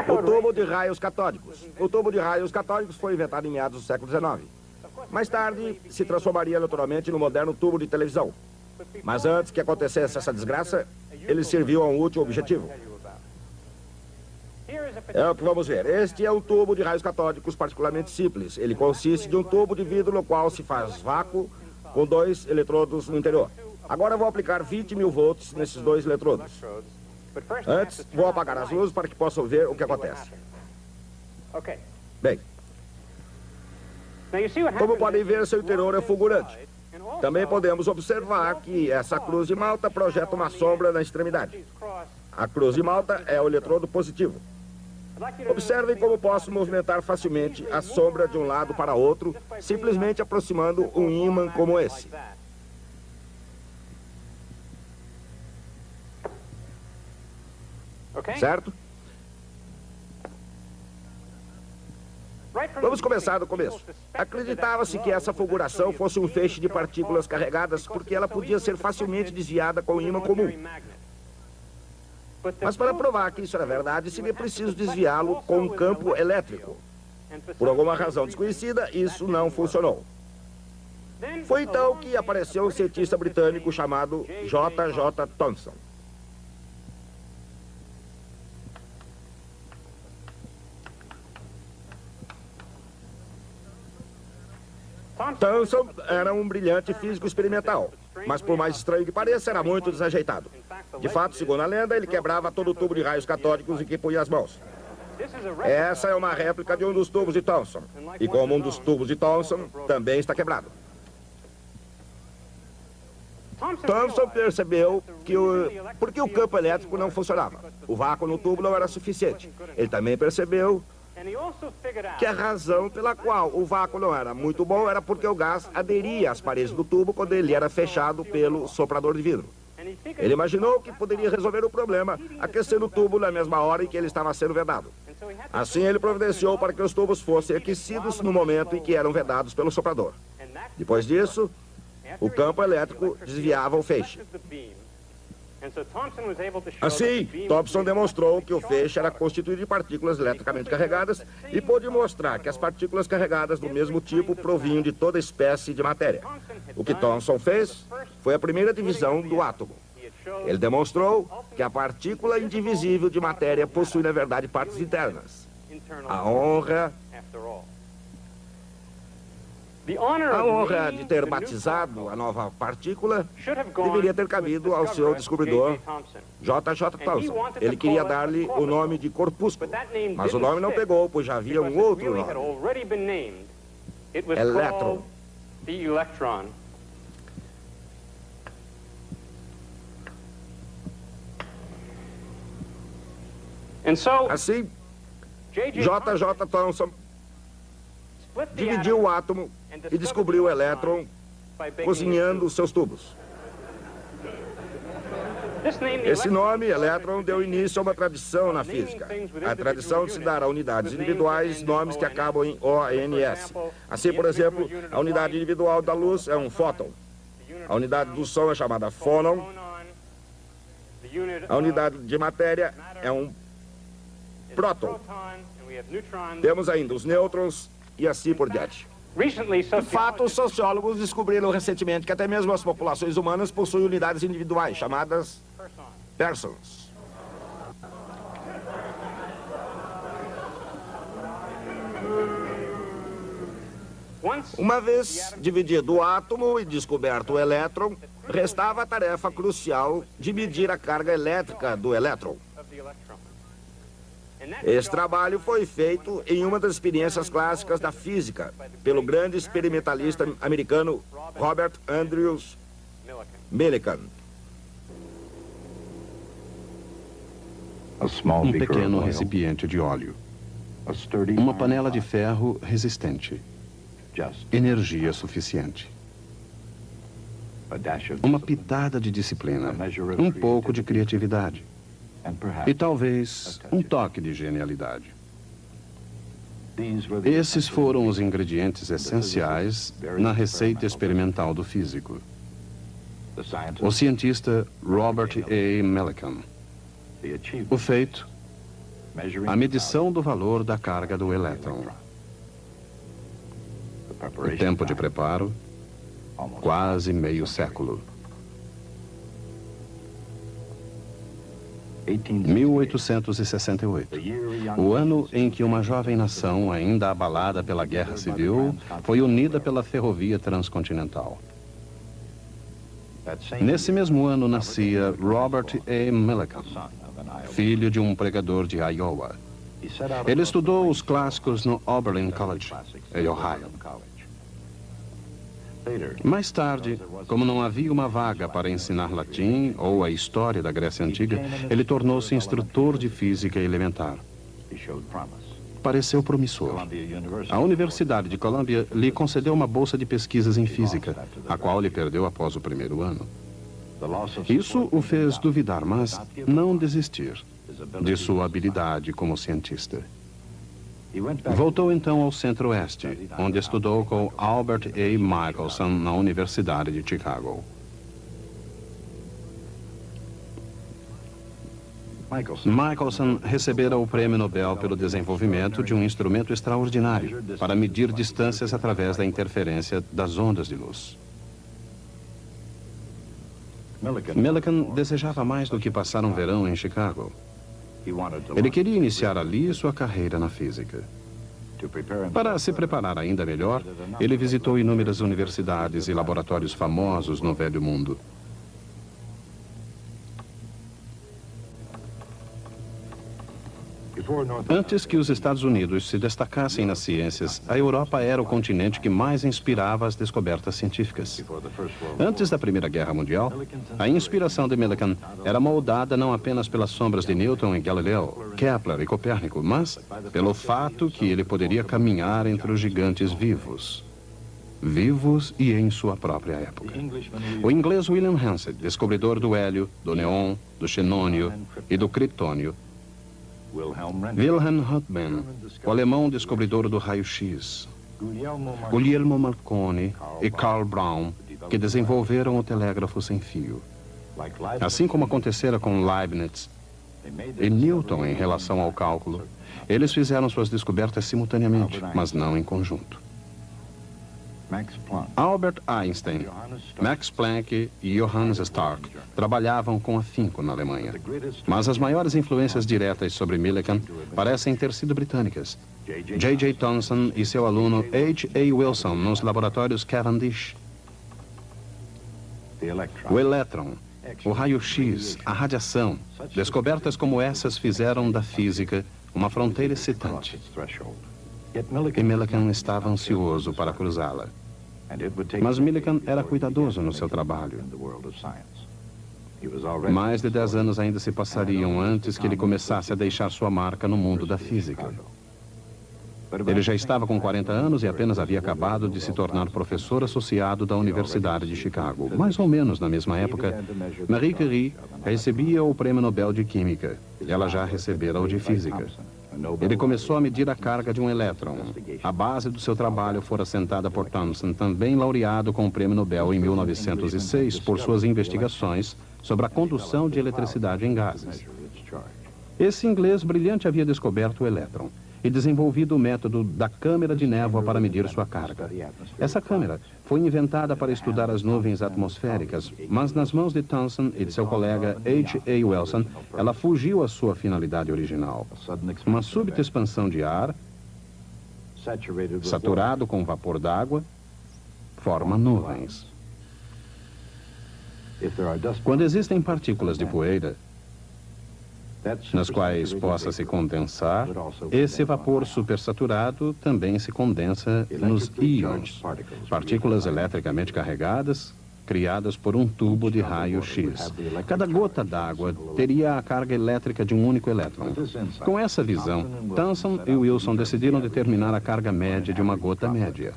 O tubo de raios catódicos. O tubo de raios catódicos foi inventado em meados do século XIX. Mais tarde, se transformaria naturalmente no moderno tubo de televisão. Mas antes que acontecesse essa desgraça, ele serviu a um útil objetivo. É o que vamos ver. Este é um tubo de raios catódicos particularmente simples. Ele consiste de um tubo de vidro no qual se faz vácuo com 2 eletrodos no interior. Agora vou aplicar 20.000 volts nesses 2 eletrodos. Antes, vou apagar as luzes para que possam ver o que acontece. Bem, como podem ver, seu interior é fulgurante. Também podemos observar que essa cruz de malta projeta uma sombra na extremidade. A cruz de malta é o eletrodo positivo. Observem como posso movimentar facilmente a sombra de um lado para outro, simplesmente aproximando um ímã como esse. Certo? Vamos começar do começo. Acreditava-se que essa fulguração fosse um feixe de partículas carregadas porque ela podia ser facilmente desviada com um ímã comum. Mas para provar que isso era verdade, seria preciso desviá-lo com um campo elétrico. Por alguma razão desconhecida, isso não funcionou. Foi então que apareceu um cientista britânico chamado J.J. Thomson. Thomson era um brilhante físico experimental, mas por mais estranho que pareça, era muito desajeitado. De fato, segundo a lenda, ele quebrava todo o tubo de raios catódicos em que punha as mãos. Essa é uma réplica de um dos tubos de Thomson, e como um dos tubos de Thomson também está quebrado. Thomson percebeu que porque o campo elétrico não funcionava. O vácuo no tubo não era suficiente. Ele também percebeu que a razão pela qual o vácuo não era muito bom era porque o gás aderia às paredes do tubo quando ele era fechado pelo soprador de vidro. Ele imaginou que poderia resolver o problema aquecendo o tubo na mesma hora em que ele estava sendo vedado. Assim, ele providenciou para que os tubos fossem aquecidos no momento em que eram vedados pelo soprador. Depois disso, o campo elétrico desviava o feixe. Assim, Thomson demonstrou que o feixe era constituído de partículas eletricamente carregadas e pôde mostrar que as partículas carregadas do mesmo tipo provinham de toda espécie de matéria. O que Thomson fez foi a primeira divisão do átomo. Ele demonstrou que a partícula indivisível de matéria possui, na verdade, partes internas. A honra de ter batizado a nova partícula deveria ter cabido ao seu descobridor, J.J. Thomson. Ele queria dar-lhe o nome de corpúsculo, mas o nome não pegou, pois já havia um outro nome. Elétron. Assim, J.J. Thomson dividiu o átomo e descobriu o elétron cozinhando os seus tubos. Esse nome, elétron, deu início a uma tradição na física. A tradição de se dar a unidades individuais nomes que acabam em ONS. Assim, por exemplo, a unidade individual da luz é um fóton. A unidade do som é chamada fônon. A unidade de matéria é um próton. Temos ainda os nêutrons e assim por diante. De fato, os sociólogos descobriram recentemente que até mesmo as populações humanas possuem unidades individuais, chamadas persons. Uma vez dividido o átomo e descoberto o elétron, restava a tarefa crucial de medir a carga elétrica do elétron. Esse trabalho foi feito em uma das experiências clássicas da física, pelo grande experimentalista americano Robert Andrews Millikan. Um pequeno recipiente de óleo. Uma panela de ferro resistente. Energia suficiente. Uma pitada de disciplina. Um pouco de criatividade. E talvez um toque de genialidade. Esses foram os ingredientes essenciais na receita experimental do físico. O cientista Robert A. Millikan. O feito a medição do valor da carga do elétron. O tempo de preparo, quase meio século. 1868. O ano em que uma jovem nação, ainda abalada pela Guerra Civil, foi unida pela ferrovia transcontinental. Nesse mesmo ano nascia Robert A. Millikan, filho de um pregador de Iowa. Ele estudou os clássicos no Oberlin College, em Ohio. Mais tarde, como não havia uma vaga para ensinar latim ou a história da Grécia Antiga, ele tornou-se instrutor de física elementar. Pareceu promissor. A Universidade de Columbia lhe concedeu uma bolsa de pesquisas em física, a qual lhe perdeu após o primeiro ano. Isso o fez duvidar, mas não desistir de sua habilidade como cientista. Voltou então ao Centro-Oeste, onde estudou com Albert A. Michelson na Universidade de Chicago. Michelson recebera o Prêmio Nobel pelo desenvolvimento de um instrumento extraordinário para medir distâncias através da interferência das ondas de luz. Millikan desejava mais do que passar um verão em Chicago. Ele queria iniciar ali sua carreira na física. Para se preparar ainda melhor, ele visitou inúmeras universidades e laboratórios famosos no Velho Mundo. Antes que os Estados Unidos se destacassem nas ciências, a Europa era o continente que mais inspirava as descobertas científicas. Antes da Primeira Guerra Mundial, a inspiração de Millikan era moldada não apenas pelas sombras de Newton e Galileu, Kepler e Copérnico, mas pelo fato que ele poderia caminhar entre os gigantes vivos. Vivos e em sua própria época. O inglês William Hansett, descobridor do hélio, do neon, do xenônio e do criptônio, Wilhelm Röntgen, o alemão descobridor do raio-x, Guglielmo Marconi e Karl Braun, que desenvolveram o telégrafo sem fio. Assim como acontecera com Leibniz e Newton em relação ao cálculo, eles fizeram suas descobertas simultaneamente, mas não em conjunto. Albert Einstein, Max Planck e Johannes Stark trabalhavam com afinco na Alemanha. Mas as maiores influências diretas sobre Millikan parecem ter sido britânicas. J.J. Thomson e seu aluno H.A. Wilson nos laboratórios Cavendish. O elétron, o raio-x, a radiação, descobertas como essas fizeram da física uma fronteira excitante. E Millikan estava ansioso para cruzá-la. Mas Millikan era cuidadoso no seu trabalho. Mais de 10 anos ainda se passariam antes que ele começasse a deixar sua marca no mundo da física. Ele já estava com 40 anos e apenas havia acabado de se tornar professor associado da Universidade de Chicago. Mais ou menos na mesma época, Marie Curie recebia o Prêmio Nobel de Química. Ela já recebera o de Física. Ele começou a medir a carga de um elétron. A base do seu trabalho fora assentada por Thomson, também laureado com o Prêmio Nobel em 1906 por suas investigações sobre a condução de eletricidade em gases. Esse inglês brilhante havia descoberto o elétron e desenvolvido o método da câmara de névoa para medir sua carga. Essa câmara foi inventada para estudar as nuvens atmosféricas, mas nas mãos de Thomson e de seu colega H.A. Wilson, ela fugiu à sua finalidade original. Uma súbita expansão de ar, saturado com vapor d'água, forma nuvens. Quando existem partículas de poeira, nas quais possa se condensar, esse vapor supersaturado também se condensa nos íons, partículas eletricamente carregadas, criadas por um tubo de raio-x. Cada gota d'água teria a carga elétrica de um único elétron. Com essa visão, Thomson e Wilson decidiram determinar a carga média de uma gota média.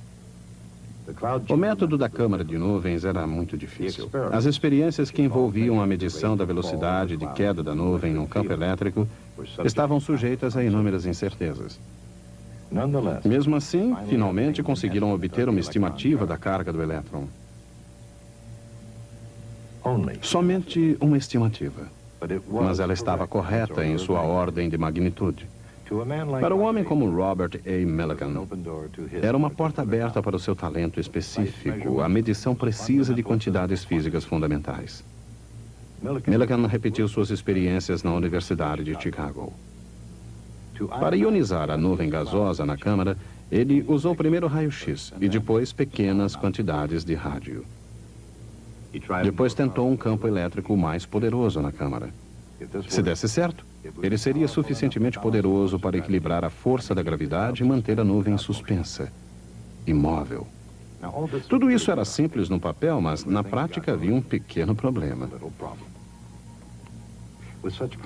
O método da câmara de nuvens era muito difícil. As experiências que envolviam a medição da velocidade de queda da nuvem no campo elétrico estavam sujeitas a inúmeras incertezas. Mesmo assim, finalmente conseguiram obter uma estimativa da carga do elétron. Somente uma estimativa. mas ela estava correta em sua ordem de magnitude. Para um homem como Robert A. Millikan, era uma porta aberta para o seu talento específico, a medição precisa de quantidades físicas fundamentais. Millikan repetiu suas experiências na Universidade de Chicago. Para ionizar a nuvem gasosa na câmara, ele usou primeiro raio-x e depois pequenas quantidades de rádio. Depois tentou um campo elétrico mais poderoso na câmara. Se desse certo, ele seria suficientemente poderoso para equilibrar a força da gravidade e manter a nuvem suspensa, imóvel. Tudo isso era simples no papel, mas na prática havia um pequeno problema.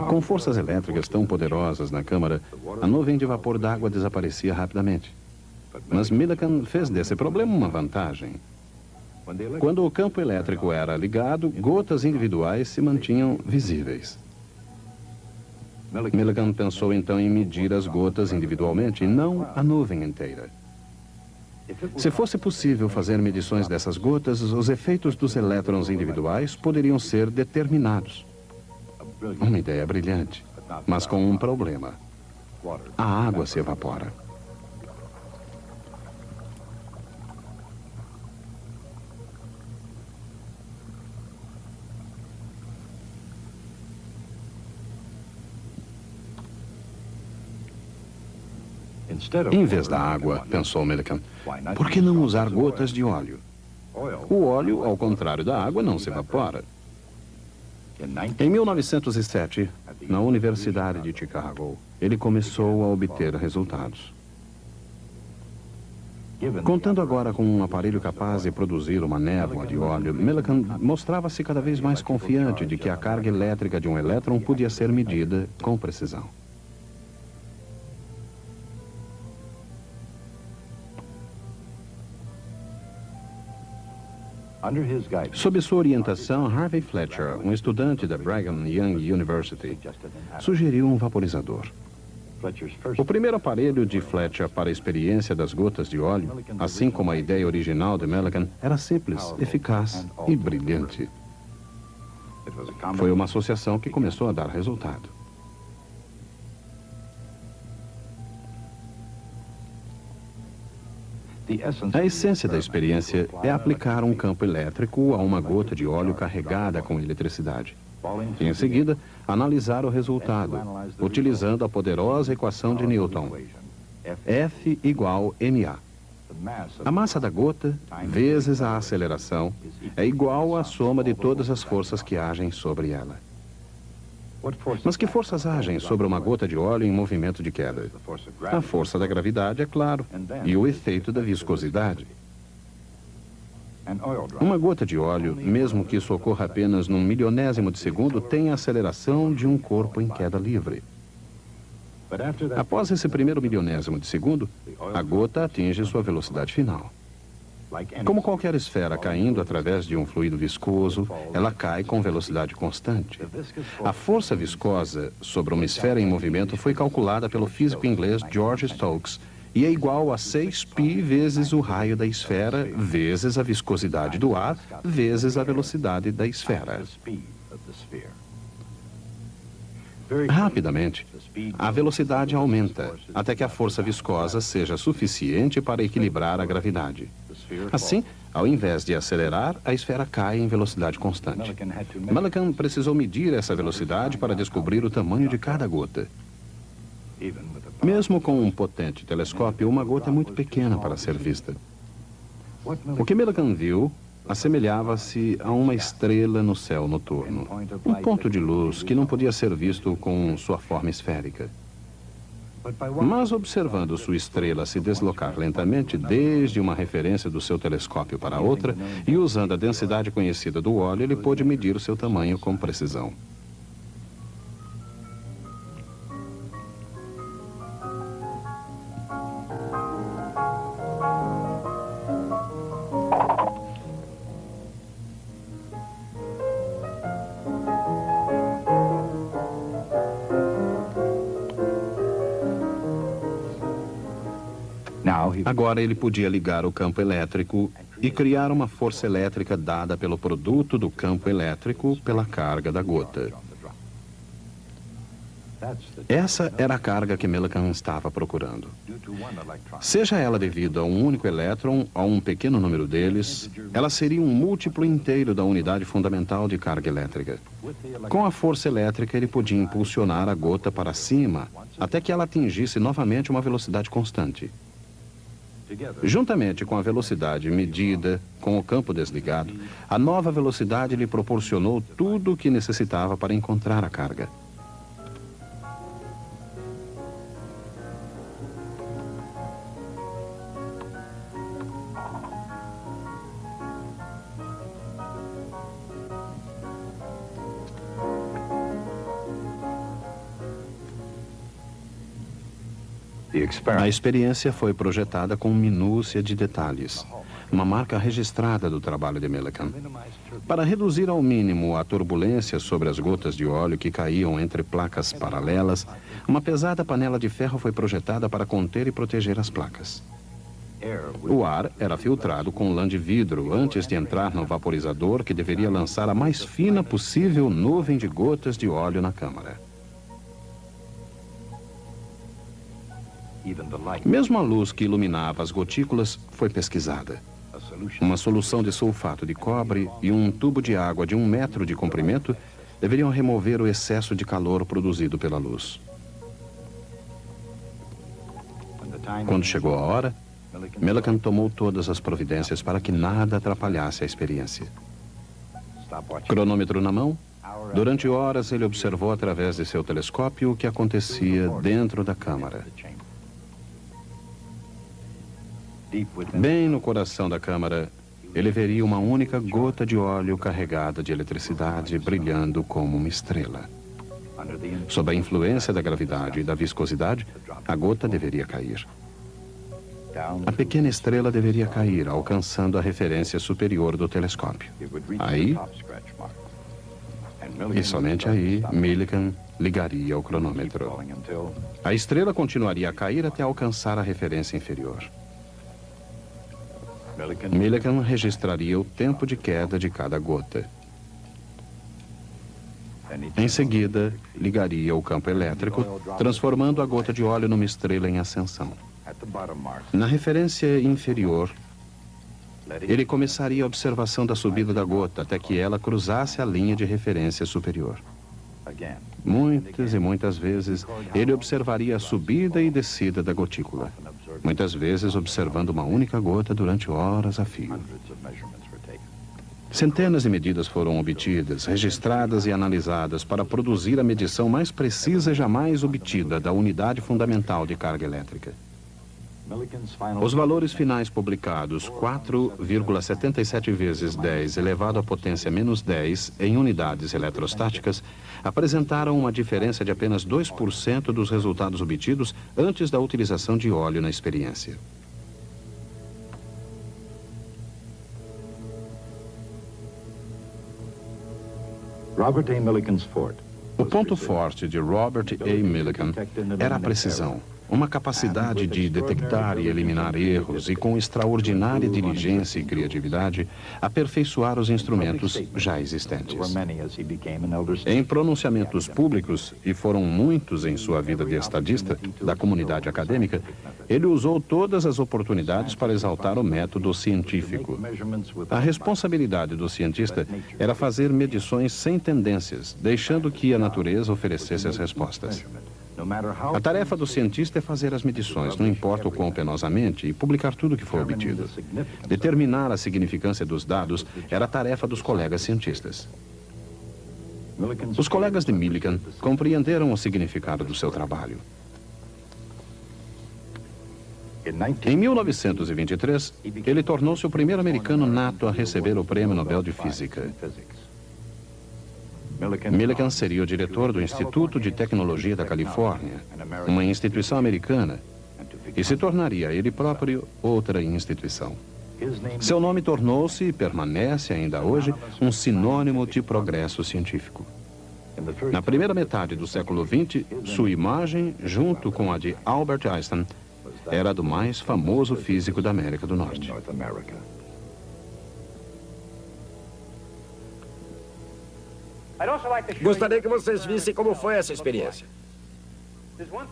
Com forças elétricas tão poderosas na câmara, a nuvem de vapor d'água desaparecia rapidamente. Mas Millikan fez desse problema uma vantagem. Quando o campo elétrico era ligado, gotas individuais se mantinham visíveis. Millikan pensou então em medir as gotas individualmente e não a nuvem inteira. Se fosse possível fazer medições dessas gotas, os efeitos dos elétrons individuais poderiam ser determinados. Uma ideia brilhante, mas com um problema. A água se evapora. Em vez da água, pensou Millikan, por que não usar gotas de óleo? O óleo, ao contrário da água, não se evapora. Em 1907, na Universidade de Chicago, ele começou a obter resultados. Contando agora com um aparelho capaz de produzir uma névoa de óleo, Millikan mostrava-se cada vez mais confiante de que a carga elétrica de um elétron podia ser medida com precisão. Sob sua orientação, Harvey Fletcher, um estudante da Brigham Young University, sugeriu um vaporizador. O primeiro aparelho de Fletcher para a experiência das gotas de óleo, assim como a ideia original de Millikan, era simples, eficaz e brilhante. Foi uma associação que começou a dar resultado. A essência da experiência é aplicar um campo elétrico a uma gota de óleo carregada com eletricidade. E, em seguida, analisar o resultado, utilizando a poderosa equação de Newton. F igual ma. A massa da gota, vezes a aceleração, é igual à soma de todas as forças que agem sobre ela. Mas que forças agem sobre uma gota de óleo em movimento de queda? A força da gravidade, é claro, e o efeito da viscosidade. Uma gota de óleo, mesmo que isso ocorra apenas num milionésimo de segundo, tem a aceleração de um corpo em queda livre. Após esse primeiro milionésimo de segundo, a gota atinge sua velocidade final. Como qualquer esfera caindo através de um fluido viscoso, ela cai com velocidade constante. A força viscosa sobre uma esfera em movimento foi calculada pelo físico inglês George Stokes e é igual a 6π vezes o raio da esfera, vezes a viscosidade do ar, vezes a velocidade da esfera. Rapidamente, a velocidade aumenta, até que a força viscosa seja suficiente para equilibrar a gravidade. Assim, ao invés de acelerar, a esfera cai em velocidade constante. Millikan precisou medir essa velocidade para descobrir o tamanho de cada gota. Mesmo com um potente telescópio, uma gota é muito pequena para ser vista. O que Millikan viu assemelhava-se a uma estrela no céu noturno. Um ponto de luz que não podia ser visto com sua forma esférica. Mas observando sua estrela se deslocar lentamente desde uma referência do seu telescópio para outra e usando a densidade conhecida do óleo, ele pôde medir o seu tamanho com precisão. Agora ele podia ligar o campo elétrico e criar uma força elétrica dada pelo produto do campo elétrico pela carga da gota. Essa era a carga que Millikan estava procurando. Seja ela devido a um único elétron ou a um pequeno número deles, ela seria um múltiplo inteiro da unidade fundamental de carga elétrica. Com a força elétrica, ele podia impulsionar a gota para cima até que ela atingisse novamente uma velocidade constante. Juntamente com a velocidade medida, com o campo desligado, a nova velocidade lhe proporcionou tudo o que necessitava para encontrar a carga. A experiência foi projetada com minúcia de detalhes, uma marca registrada do trabalho de Millikan. Para reduzir ao mínimo a turbulência sobre as gotas de óleo que caíam entre placas paralelas, uma pesada panela de ferro foi projetada para conter e proteger as placas. O ar era filtrado com lã de vidro antes de entrar no vaporizador, que deveria lançar a mais fina possível nuvem de gotas de óleo na câmara. Mesmo a luz que iluminava as gotículas foi pesquisada. Uma solução de sulfato de cobre e um tubo de água de 1 metro de comprimento deveriam remover o excesso de calor produzido pela luz. Quando chegou a hora, Millikan tomou todas as providências para que nada atrapalhasse a experiência. Cronômetro na mão, durante horas ele observou através de seu telescópio o que acontecia dentro da câmara. Bem no coração da câmara, ele veria uma única gota de óleo carregada de eletricidade brilhando como uma estrela. Sob a influência da gravidade e da viscosidade, a gota deveria cair. A pequena estrela deveria cair, alcançando a referência superior do telescópio. Aí, e somente aí, Millikan ligaria o cronômetro. A estrela continuaria a cair até alcançar a referência inferior. Millikan registraria o tempo de queda de cada gota. Em seguida, ligaria o campo elétrico, transformando a gota de óleo numa estrela em ascensão. Na referência inferior, ele começaria a observação da subida da gota até que ela cruzasse a linha de referência superior. Muitas e muitas vezes, ele observaria a subida e descida da gotícula. Muitas vezes observando uma única gota durante horas a fio. Centenas de medidas foram obtidas, registradas e analisadas para produzir a medição mais precisa jamais obtida da unidade fundamental de carga elétrica. Os valores finais publicados, 4,77 vezes 10 elevado à potência menos 10 em unidades eletrostáticas, apresentaram uma diferença de apenas 2% dos resultados obtidos antes da utilização de óleo na experiência. O ponto forte de Robert A. Millikan era a precisão. Uma capacidade de detectar e eliminar erros e, com extraordinária diligência e criatividade, aperfeiçoar os instrumentos já existentes. Em pronunciamentos públicos, e foram muitos em sua vida de estadista, da comunidade acadêmica, ele usou todas as oportunidades para exaltar o método científico. A responsabilidade do cientista era fazer medições sem tendências, deixando que a natureza oferecesse as respostas. A tarefa do cientista é fazer as medições, não importa o quão penosamente, e publicar tudo o que for obtido. Determinar a significância dos dados era a tarefa dos colegas cientistas. Os colegas de Millikan compreenderam o significado do seu trabalho. Em 1923, ele tornou-se o primeiro americano nato a receber o Prêmio Nobel de Física. Millikan seria o diretor do Instituto de Tecnologia da Califórnia, uma instituição americana, e se tornaria ele próprio outra instituição. Seu nome tornou-se e permanece ainda hoje um sinônimo de progresso científico. Na primeira metade do século XX, sua imagem, junto com a de Albert Einstein, era a do mais famoso físico da América do Norte. Gostaria que vocês vissem como foi essa experiência.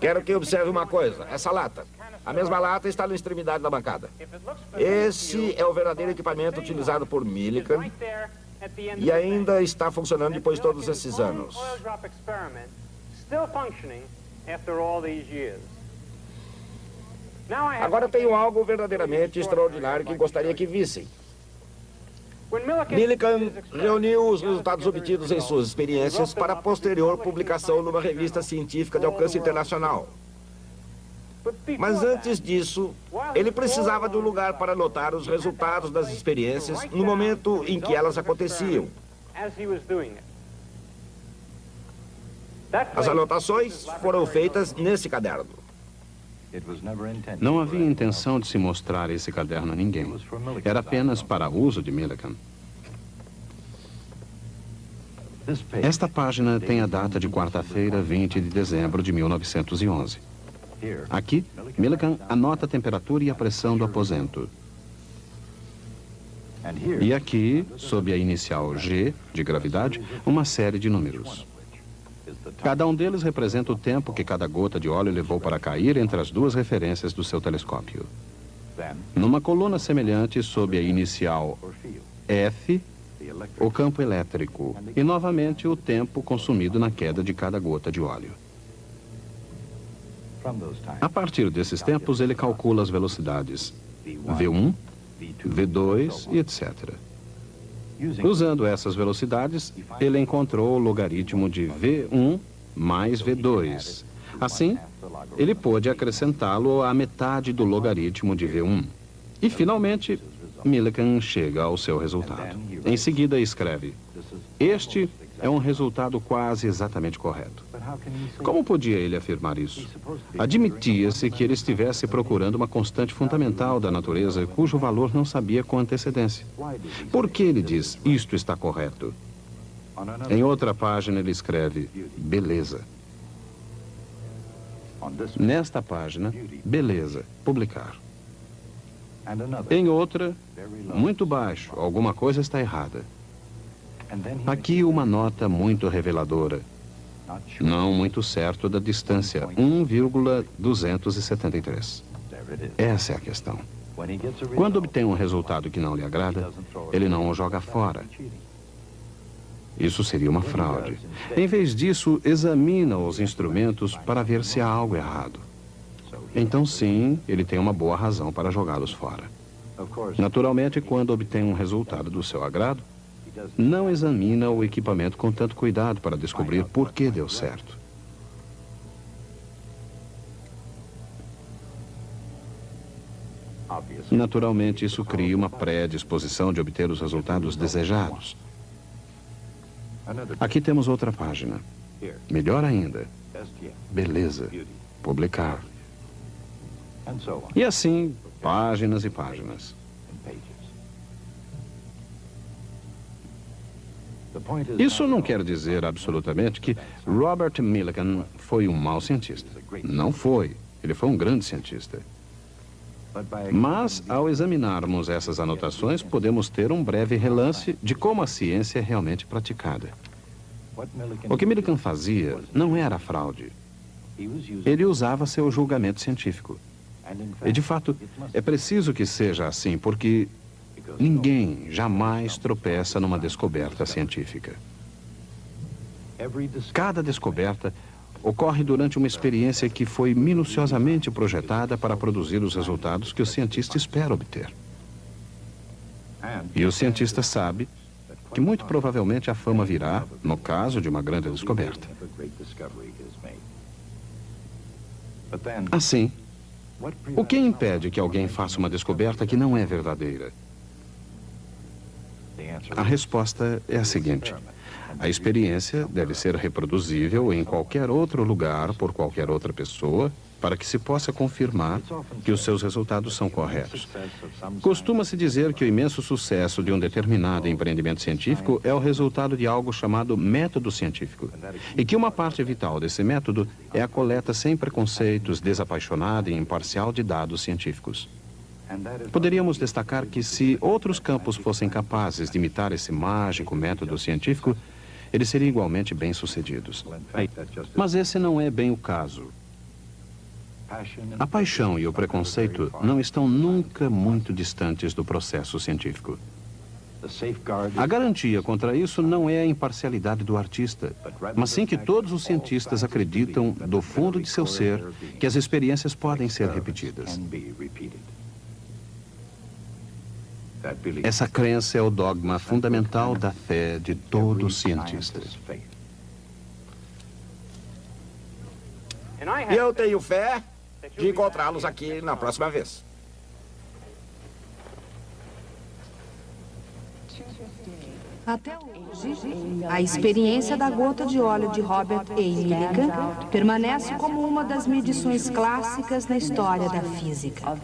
Quero que observe uma coisa. Essa lata. A mesma lata está na extremidade da bancada. Esse é o verdadeiro equipamento utilizado por Millikan e ainda está funcionando depois de todos esses anos. Agora tenho algo verdadeiramente extraordinário que gostaria que vissem. Millikan reuniu os resultados obtidos em suas experiências para posterior publicação numa revista científica de alcance internacional. Mas antes disso, ele precisava de um lugar para anotar os resultados das experiências no momento em que elas aconteciam. As anotações foram feitas nesse caderno. Não havia intenção de se mostrar esse caderno a ninguém. Era apenas para uso de Millikan. Esta página tem a data de quarta-feira, 20 de dezembro de 1911. Aqui, Millikan anota a temperatura e a pressão do aposento. E aqui, sob a inicial G, de gravidade, uma série de números. Cada um deles representa o tempo que cada gota de óleo levou para cair entre as duas referências do seu telescópio. Numa coluna semelhante, sob a inicial F, o campo elétrico e, novamente, o tempo consumido na queda de cada gota de óleo. A partir desses tempos, ele calcula as velocidades V1, V2 e etc. Usando essas velocidades, ele encontrou o logaritmo de V1 mais V2. Assim, ele pôde acrescentá-lo à metade do logaritmo de V1. E, finalmente, Millikan chega ao seu resultado. Em seguida, escreve: este é um resultado quase exatamente correto. Como podia ele afirmar isso? Admitia-se que ele estivesse procurando uma constante fundamental da natureza cujo valor não sabia com antecedência. Por que ele diz, isto está correto? Em outra página ele escreve, beleza. Nesta página, beleza, publicar. Em outra, muito baixo, alguma coisa está errada. Aqui uma nota muito reveladora. Não muito certo da distância, 1,273. Essa é a questão. Quando obtém um resultado que não lhe agrada, ele não o joga fora. Isso seria uma fraude. Em vez disso, examina os instrumentos para ver se há algo errado. Então, sim, ele tem uma boa razão para jogá-los fora. Naturalmente, quando obtém um resultado do seu agrado, não examina o equipamento com tanto cuidado para descobrir por que deu certo. Naturalmente, isso cria uma predisposição de obter os resultados desejados. Aqui temos outra página. Melhor ainda. Beleza. Publicar. E assim, páginas e páginas. Isso não quer dizer absolutamente que Robert Millikan foi um mau cientista. Não foi. Ele foi um grande cientista. Mas, ao examinarmos essas anotações, podemos ter um breve relance de como a ciência é realmente praticada. O que Millikan fazia não era fraude. Ele usava seu julgamento científico. E, de fato, é preciso que seja assim, porque ninguém jamais tropeça numa descoberta científica. Cada descoberta ocorre durante uma experiência que foi minuciosamente projetada para produzir os resultados que o cientista espera obter. E o cientista sabe que muito provavelmente a fama virá no caso de uma grande descoberta. Assim, o que impede que alguém faça uma descoberta que não é verdadeira? A resposta é a seguinte: a experiência deve ser reproduzível em qualquer outro lugar por qualquer outra pessoa para que se possa confirmar que os seus resultados são corretos. Costuma-se dizer que o imenso sucesso de um determinado empreendimento científico é o resultado de algo chamado método científico, e que uma parte vital desse método é a coleta sem preconceitos, desapaixonada e imparcial de dados científicos. Poderíamos destacar que se outros campos fossem capazes de imitar esse mágico método científico, eles seriam igualmente bem-sucedidos. Mas esse não é bem o caso. A paixão e o preconceito não estão nunca muito distantes do processo científico. A garantia contra isso não é a imparcialidade do artista, mas sim que todos os cientistas acreditam, do fundo de seu ser, que as experiências podem ser repetidas. Essa crença é o dogma fundamental da fé de todo cientista. E eu tenho fé de encontrá-los aqui na próxima vez. Até hoje, a experiência da gota de óleo de Robert A. Millikan permanece como uma das medições clássicas na história da física.